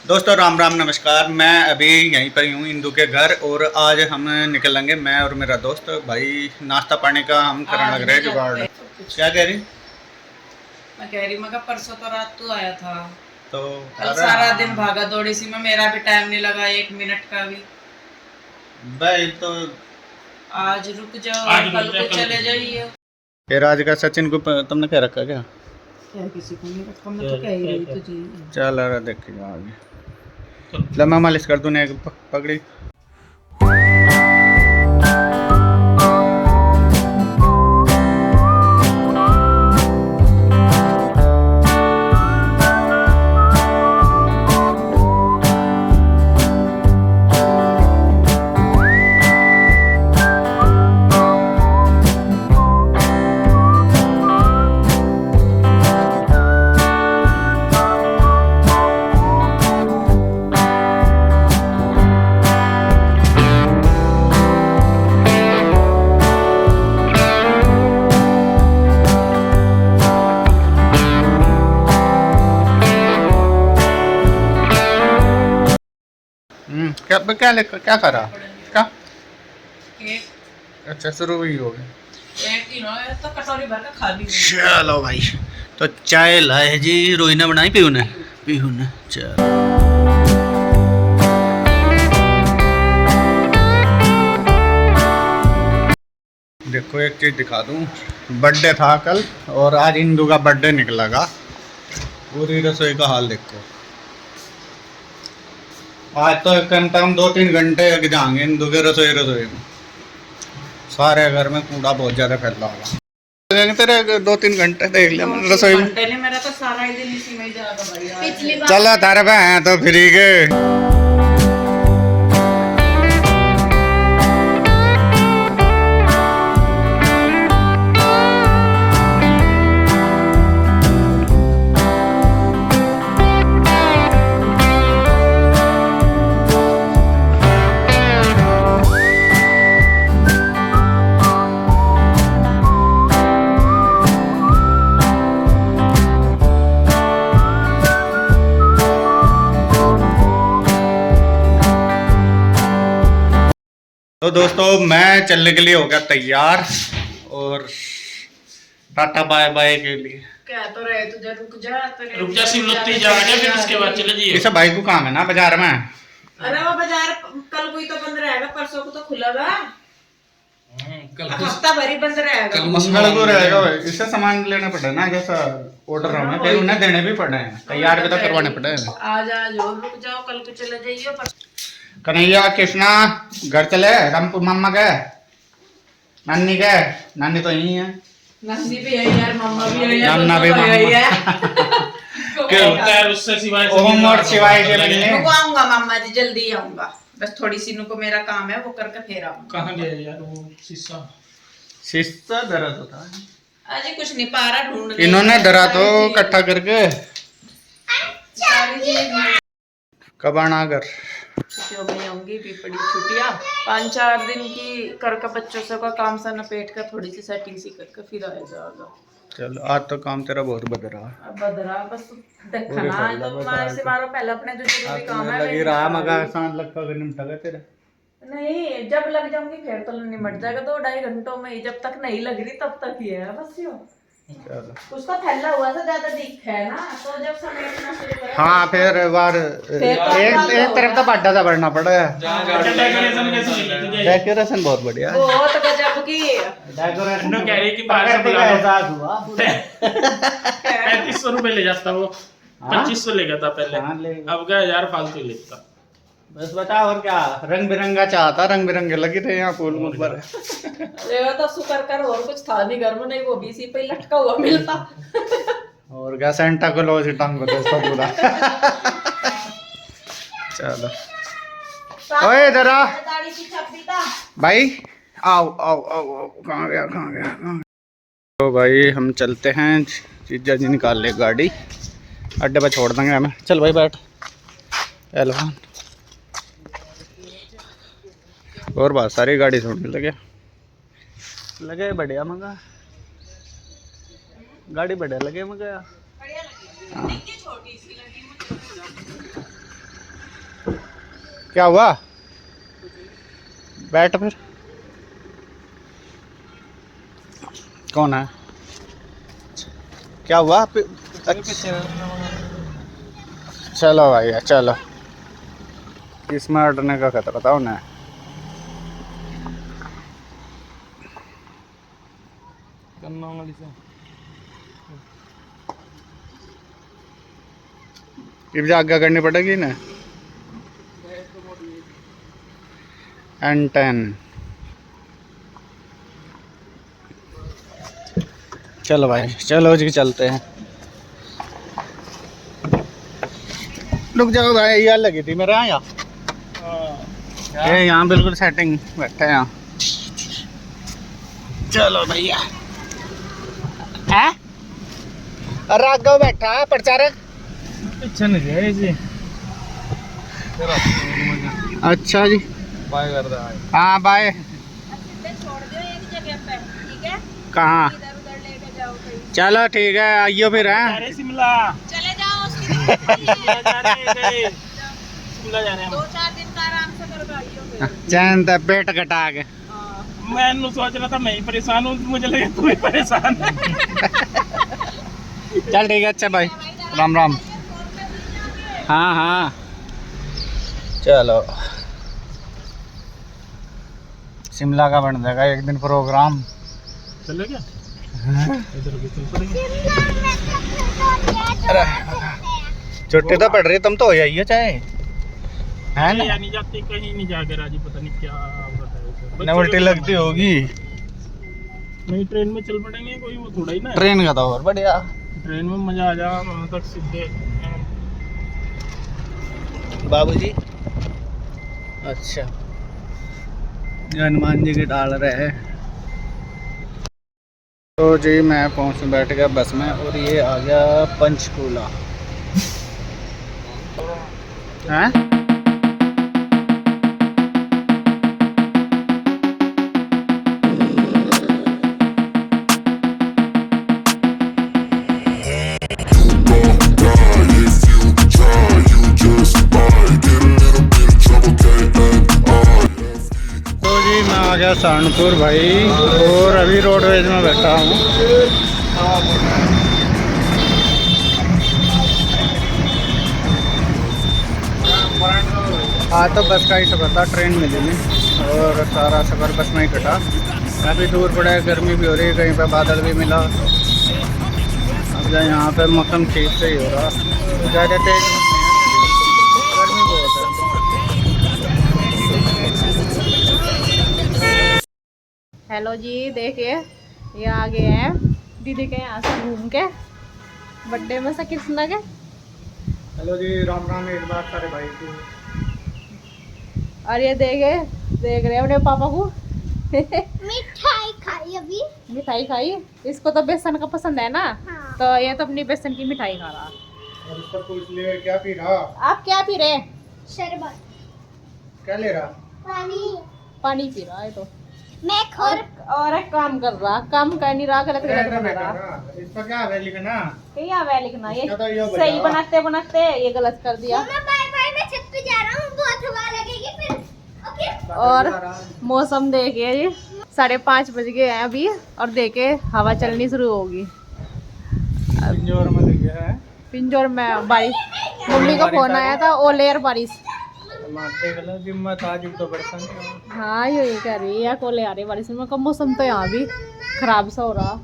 दोस्तों राम राम नमस्कार। मैं अभी यहीं पर हूँ इंदू के घर और आज हम निकलेंगे, मैं और मेरा दोस्त भाई। नाश्ता पानी का हम करने लग रहे हैं जुगाड़। क्या कह रही? मैं कह रही मैं परसों तो रात तू आया था, तो कल सारा दिन भागा दौड़ी सी में मेरा भी टाइम नहीं लगा 1 मिनट का भी। भाई तो आज रुक जाओ, कल को चले जाइए। फिर आज का सचिन को तुमने क्या रखा क्या? क्या किसी को नहीं रखा, मैं तो कह ही रही तुझे। चल अरे देखिए आगे लम्बा मालिश कर दूने एक पकड़ी। क्या क्या लेकर क्या करा क्या? अच्छा शुरू ही हो गया। एक ही ना, तो कटोरी भर के खा ली। चलो भाई तो चाय लाए जी, रोहिना बनाई पीहू ने चलो। देखो एक चीज़ दिखा दूँ, बर्थडे था कल और आज इंदू का बर्थडे निकलेगा। पूरी रसोई का हाल देखो। आज तो कम से कम 2-3 घंटे लग जाएंगे इंदू के रसोई में। सारे घर में कूड़ा बहुत ज़्यादा फैला होगा। लगेंगे तेरे 2-3 घंटे देख लिया रसोई में। मेरा तो सारा ही दिन इसी में ही जाएगा भाई। पिछली बार चलो तारे पे हैं तो फ्री के। तो दोस्तों मैं चलने के लिए हो गया तैयार और टाटा बाय बाय के लिए। क्या तो रहे तुझे, रुक जा सिमलत्ती जाके फिर उसके बाद चले जाइए। इसे भाई को काम है ना बाजार में। अरे वो बाजार कल कोई तो बंद रहेगा, परसों को तो खुलेगा। हफ्ता भर ही बंद रहेगा। मंगल को रहेगा भाई। इससे सामान लेना पड़े ना, जैसा ऑर्डर होना फिर उन्हें देने भी पड़े हैं, तैयार भी तो करवाने पड़े हैं। आज और रुक जाओ, कल को चले जाइए। कन्हैया कृष्णा घर चले रामपुर मम्मा के नानी के। नानी तो यही है, नंदी भी है यार, मम्मा भी है यार, नन्ना भी दोनों तो मम्मा। है यार। क्या होता है उससे सिवाय ओम और शिवाय के मिलने। रुको आऊंगा मामा जी, जल्दी आऊंगा। बस थोड़ी सी को मेरा काम है, वो करके फिर आऊंगा। कहाँ गया यार वो शीशा दर्द होता है। अजी कुछ नहीं पा रहा, ढूंढ इन्होंने दरा तो इकट्ठा करके कब आना घर। छुट्टियों में आऊंगी भी, बड़ी छुट्टियां 5-4 दिन की करके बच्चों से का काम सा नपेट कर, थोड़ी सी सेटिंग सी करके फिर आया जाएगा। चलो आज तो काम तेरा बहुत बदल रहा है। अब बदरा बस देखना है तो मैं से मारो पहले अपने जो जरूरी काम है लगी रहा मगा आसान लगता है निपटा गया तेरा। नहीं, जब लग जाऊंगी फिर तो निमट जाएगा 2-2.5 घंटों में ही। जब तक नहीं लग रही तब तक ही है बस यो। चलो उसका फैला हुआ था ज्यादा दिख है ना, तो जब समेटना शुरू करें हाँ फिर बार एक तरफ तो बाड्डा सा बढ़ना पड़ा है। डेकोरेशन बहुत बढ़िया है। बहुत गजब की डेकोरेशन कह रही कि बाहर से बुला लो। 3500 रुपए ले जाता वो, 2500 ले गया था पहले। अब क्या यार फालतू लेता। बस बता और क्या, रंग बिरंगा चाहता, रंग बिरंगे लगे थे यहाँ फूल मूल पर। ये तो शुक्र कर और कुछ था नहीं घर में, नहीं वो भी इसी पे लटका हुआ मिलता। और क्या सेंटा क्लॉज ही टांग दे इसको पूरा। चलो ओए जरा भाई आओ आओ आओ आओ। कहाँ गया। तो भाई हम चलते हैं, जीजा जी निकाल ले गाड़ी, अड्डे पर छोड़ देंगे हमें। चल भाई बैठ एलवान। और बहुत सारी गाड़ी छोड़ने लगे बढ़िया मंगा गाड़ी बढ़िया लगे मगर क्या हुआ? बैठ फिर। कौन है? क्या हुआ? चलो भैया चलो, इसमें अड़ने का खतरा था उन्हें। ये आज्ञा करनी पड़ेगी ना। N10 चलो भाई, चलो जी चलते हैं। रुक जाओ भाई, यार लगी थी मेरे यहाँ। ये यहाँ बिल्कुल सेटिंग बैठे हैं यहाँ। चलो भैया। है राघव बैठा है प्रचारक। अच्छा नहीं है जी। अच्छा जी, बाय कर रहा है। हाँ बाय। छोड़ दो एक जगह पे, ठीक है? कहाँ? इधर उधर लेके जाओ कहीं। चलो ठीक है, आइयो फिर हैं। अरे शिमला चले जाओ, उसकी दिक्कत नहीं है। शिमला जा रहे हैं 2-4 दिन का आराम से करके आइयो फिर। चैन तक पेट कटा के। हाँ। मैं सोच रहा था मैं ही परेशान हूँ, मुझे लगे तू ही परेशान है। चल ठीक है, अच्छा भाई, राम राम। हाँ हाँ चलो, शिमला का बन जाएगा एक दिन प्रोग्राम। चलो क्या इधर भी चल पड़ेंगे। छुट्टी तो पड़ रही, तुम तो हो जाइए चाहे, है ना? नहीं जाते कहीं नहीं जाकर राजी, पता नहीं क्या होता है। न उल्टी लगती होगी। नहीं ट्रेन में चल पड़ेंगे, कोई वो थोड़ा ही ना है। ट्रेन का तो और बढ़िया। ट्रेन में मजा आ जा वहाँ तक सीधे। बाबूजी अच्छा, हनुमान जी की डाल रहे हैं। तो जी मैं बैठ गया बस में, और ये आ गया पंचकूला। हैं? आ गया सहारनपुर भाई, और अभी रोडवेज में बैठा हूँ। आज तो बस का ही सफ़र था, ट्रेन मिली नहीं, और सारा सफ़र बस में ही कटा। काफ़ी दूर पड़ा है, गर्मी भी हो रही है, कहीं पे बादल भी मिला। अब यहाँ पे मौसम ठीक से ही हो रहा, ज़्यादा तेज गर्मी बहुत है। हेलो जी, देखिए ये आ गए हैं दीदी के यहाँ से घूम के, बर्थडे में से कृष्णा के। हेलो जी, राम राम एक बार सारे भाई को। और ये देख रहे हैं अपने पापा को। मिठाई खाई अभी। मिठाई खाई, इसको तो बेसन का पसंद है ना। हाँ। तो ये तो अपनी बेसन की मिठाई खा रहा। और उसका पूछ लिए क्या पी रहा? आप क्या पी रहे? शरबत। क्या ले रहा? पानी। पानी पी रहा है तो। मैं और एक काम कर रहा, काम कर नहीं रहा, गलत गलत बना रहा। इस पर क्या है लिखना? क्या है लिखना? ये इसका तो ये सही बजा। बनाते बनाते ये गलत कर दिया। मम्मा बाय बाय, मैं छत पे जा रहा हूँ, बहुत हवा लगेगी फिर। ओके। और मौसम देखिए जी, 5:30 बज गए हैं अभी, और देखे हवा चलनी शुरू होगी। पिंजौर में लिख गया है। पिंजौर में बारिश, मम्मी का फोन आया था, ओले और बारिश। हाँ यही कह रही है, कोले आ रही बारिश में। का मौसम तो यहाँ भी खराब सा हो रहा,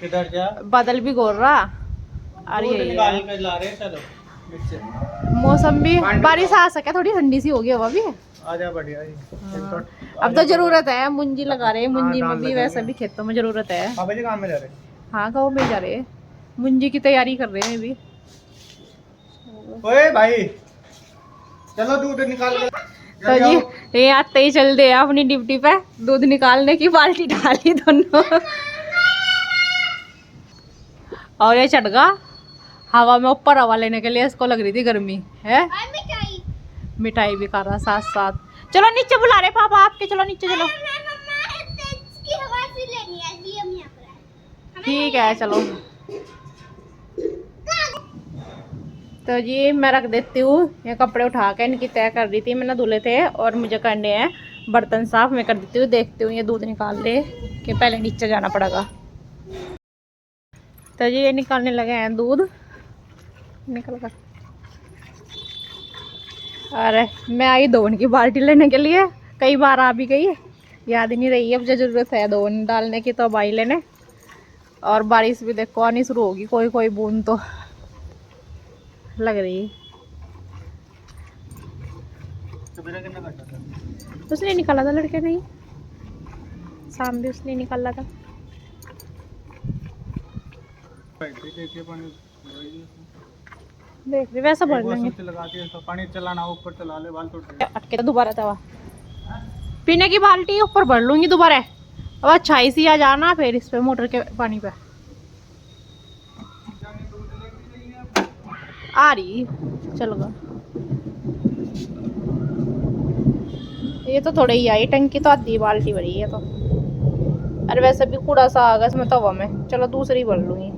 किधर जा? बादल भी घोर रहा। और यही निकाल के ला रहे हैं, चलो नीचे। मौसम भी, बारिश आ सके, थोड़ी ठंडी सी होगी हवा भी। आजा बढ़िया ही। अब तो जरूरत है, मुंजी लगा रहे हैं, मुंजी में भी वैसे भी खेतों में जरूरत है। पापा जी काम में जा रहे? हाँ गाँव में जा रहे हैं, मुंजी की तैयारी कर रहे हैं अभी। ओए भाई चलो दूध निकाल के। तो जी ये आते ही चल दे अपनी ड्यूटी पे, दूध निकालने की बाल्टी डाली दोनों। और ये चढ़ गया हवा में, ऊपर हवा लेने के लिए इसको लग रही थी गर्मी है। मिठाई। मिठाई भी खा रहा साथ साथ। चलो नीचे बुला रहे पापा आपके, चलो नीचे चलो। मम्मा इसकी हवा से लेनी है, इसलिए हम यहाँ पर आए। ठीक है चलो। तो जी मैं रख देती हूँ ये कपड़े उठा के, इनकी तय कर रही थी, मैंने धुले थे और मुझे करने हैं बर्तन साफ। मैं कर देती हूँ, देखती हूँ ये दूध निकाल ले कि पहले नीचे जाना पड़ेगा। तो जी ये निकालने लगे हैं दूध, निकल कर। अरे मैं आई दोन की बाल्टी लेने के लिए, कई बार आ भी गई, याद ही नहीं रही है मुझे ज़रूरत है दोन डालने की, तो अब आई लेने। और बारिश भी देखो आनी शुरू होगी, कोई कोई बूंद तो लग रही है। उसने निकाला था लड़के नहीं, शाम भी उसने निकाला था। देख रही वैसा भर लेंगे, पानी चलाना ऊपर चला ले, बाल टूट अटके तो दोबारा तवा पीने की बाल्टी ऊपर भर लूंगी दोबारा। अब अच्छा इसी आ जाना फिर इस पे मोटर के पानी पे आ रही। चलो ये तो थोड़े ही आई, टंकी तो आधी बाल्टी भरी है तो। अरे वैसे भी कूड़ा सा आ गया इसमें तवा में, चलो दूसरी भर लूंगी।